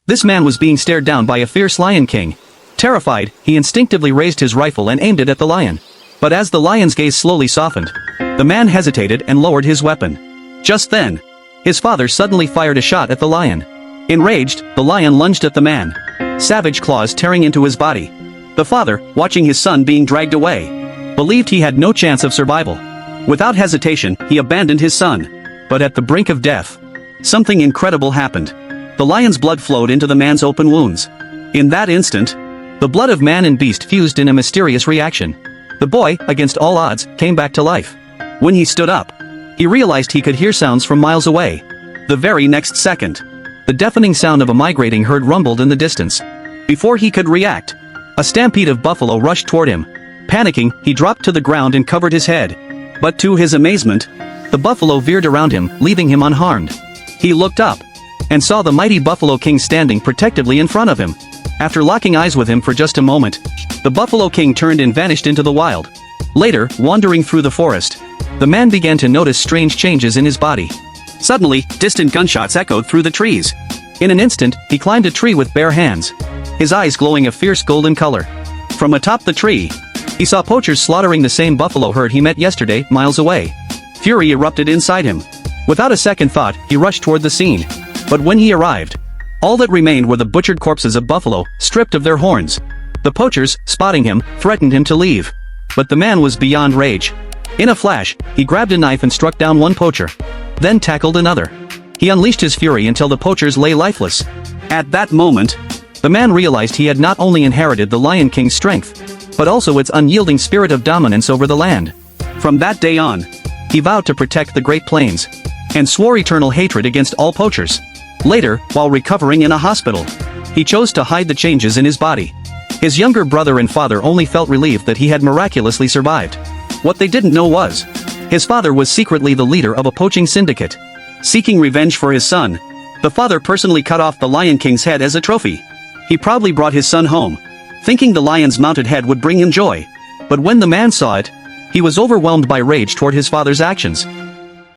This man was being stared down by a fierce lion king. Terrified, he instinctively raised his rifle and aimed it at the lion. But as the lion's gaze slowly softened, the man hesitated and lowered his weapon. Just then, his father suddenly fired a shot at the lion. Enraged, the lion lunged at the man, savage claws tearing into his body. The father, watching his son being dragged away, believed he had no chance of survival. Without hesitation, he abandoned his son. But at the brink of death, something incredible happened. The lion's blood flowed into the man's open wounds. In that instant, the blood of man and beast fused in a mysterious reaction. The boy, against all odds, came back to life. When he stood up, he realized he could hear sounds from miles away. The very next second, the deafening sound of a migrating herd rumbled in the distance. Before he could react, a stampede of buffalo rushed toward him. Panicking, he dropped to the ground and covered his head. But to his amazement, the buffalo veered around him, leaving him unharmed. He looked up, and saw the mighty Buffalo King standing protectively in front of him. After locking eyes with him for just a moment, the Buffalo King turned and vanished into the wild. Later, wandering through the forest, the man began to notice strange changes in his body. Suddenly, distant gunshots echoed through the trees. In an instant, he climbed a tree with bare hands, his eyes glowing a fierce golden color. From atop the tree, he saw poachers slaughtering the same buffalo herd he met yesterday, miles away. Fury erupted inside him. Without a second thought, he rushed toward the scene. But when he arrived, all that remained were the butchered corpses of buffalo, stripped of their horns. The poachers, spotting him, threatened him to leave. But the man was beyond rage. In a flash, he grabbed a knife and struck down one poacher, then tackled another. He unleashed his fury until the poachers lay lifeless. At that moment, the man realized he had not only inherited the Lion King's strength, but also its unyielding spirit of dominance over the land. From that day on, he vowed to protect the Great Plains, and swore eternal hatred against all poachers. Later, while recovering in a hospital, he chose to hide the changes in his body. His younger brother and father only felt relieved that he had miraculously survived. What they didn't know was, his father was secretly the leader of a poaching syndicate. Seeking revenge for his son, the father personally cut off the Lion King's head as a trophy. He proudly brought his son home, thinking the lion's mounted head would bring him joy. But when the man saw it, he was overwhelmed by rage toward his father's actions.